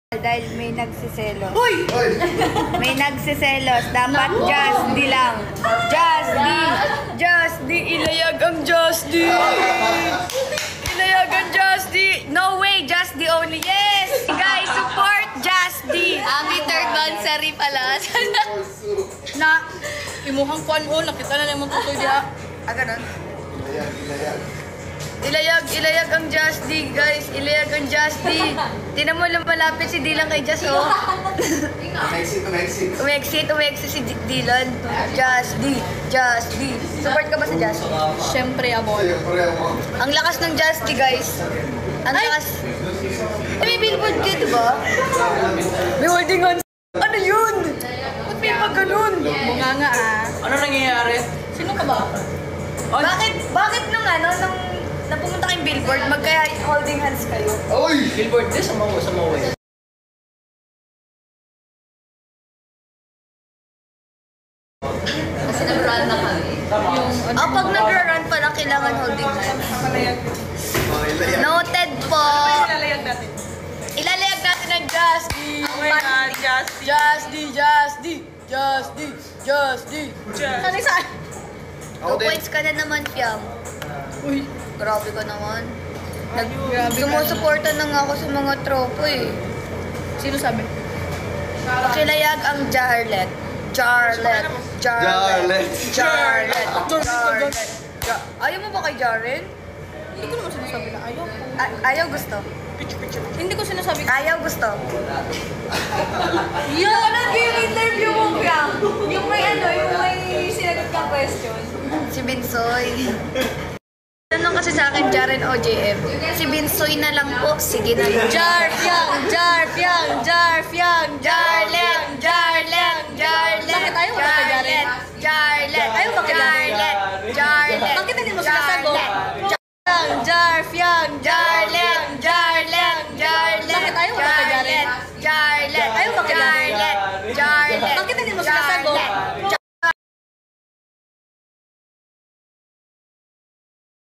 Dahil may nagsiselos. Uy! May nagsiselos. Dapat just di lang. Just di. Just di. Ilayag ang just di. Ilayag ang just di. No way, just di only. Yes! Guys, support just di. Ami third monthsary pala. Na. Imuhang kuan mo, nakita na naman tutoy diha. Ganun. Ilayag ang Just D, guys. Ilayag ang Just D. Tinan mo lang malapit si Dylan kay Just, oh. Umexit si Dylan. Just D, Just D. Support ka ba sa Just D? Siyempre, amor. Ang lakas ng Just D, guys. Ang lakas. May billboard dito ba? May holding on. Ano yun? Ba't may pag ganun? Bunganga Ano nangyayari? Sino ka ba? Bakit nung napumunta kayong billboard, magkaya holding hands kayo? Uy! Billboard din sa Maway. Kasi nag-run na kami. Pag nag-run pala, kailangan holding hands. Noted po. Ilalayag natin ang Just D. Oh my God, Just D. Ano isa? 2 points ka na naman, Fiam. Uy. Grabe ka naman. Grabe ka. Sumusuporta na nga ako sa mga tropo eh. Sino sabi? Pakilayag ang Jarlet. Ayaw mo ba kay Jaren? Hindi ko naman sinasabi na ayaw. Ayaw gusto. Hindi ko sinasabi. Ayaw gusto. Yan! Nag-interview mo, Fiam. Yung may sinagot kang question. Si Binsoy. Tanong kasi sa akin, Jaren o JM. Si Binsoy na lang po. Sige na lang. Jarlet! Bakit ayaw mo na kay Jaren? Ayaw ba kay Jaren? Jarlet. Bakit hindi mo sinasagot?